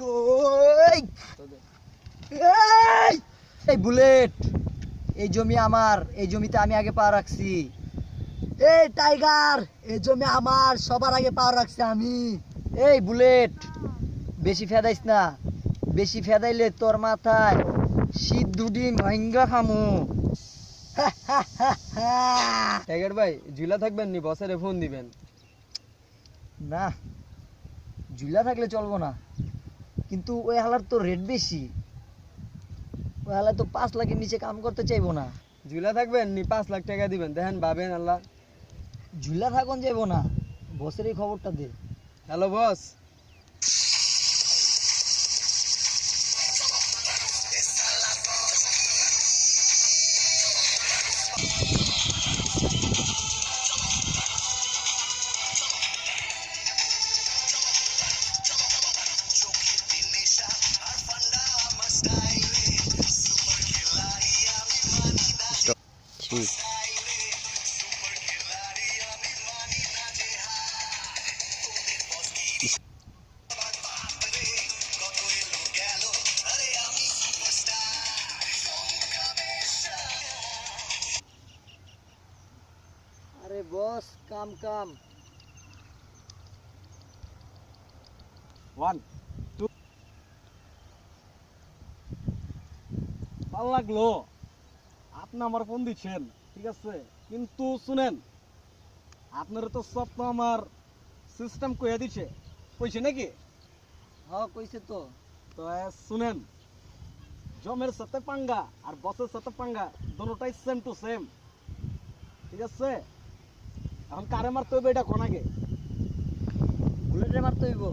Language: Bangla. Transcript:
ওই এই এই বুলেট, এই জমি আমার, এই জমিতে আমি আগে পা রাখছি। এই টাইগার, এই জমি আমার, সবার আগে পা রাখছি আমি। এই বুলেট, বেশি ফেদাইস না, বেশি ফেদাইলে তোর মাথায় সিদ্ধ ডিম ভাঙ্গা খামু। টাইগার ভাই ঝুলা থাকবেন নি, বসের ফোন দিবেন। না, ঝুলা থাকলে চলবো না, কিন্তু ওই হালার তো রেট বেশি। ওই হালা তো 5 লাখের নিচে কাম করতে চাইবো না। ঝুলা থাকবেন নি, 5 লাখ টাকা দিবেন, দেখেন ভাবেন আল্লাহ। ঝুলা থাকুন যাইবো না, বসের এই খবরটা দে। Hello boss. আরে বস, কাম কাম। 1 2 ভালো লাগলো আপনি আমার ফোন দিচ্ছেন, ঠিক আছে, কিন্তু শুনেন, আপনার তো সব তো আমার সিস্টেম কইয়া দিছে, কইছে নাকি? হ্যাঁ কইছে তো। তো শুনেন, জমের সাথে পাঙ্গা আর বসের সাথে পাঙ্গা দুটোটাই সেম টু সেম, ঠিক আছে? এখন কারে মারতে হবে এটা কোন আগে? বুলেটে মারতে হইব।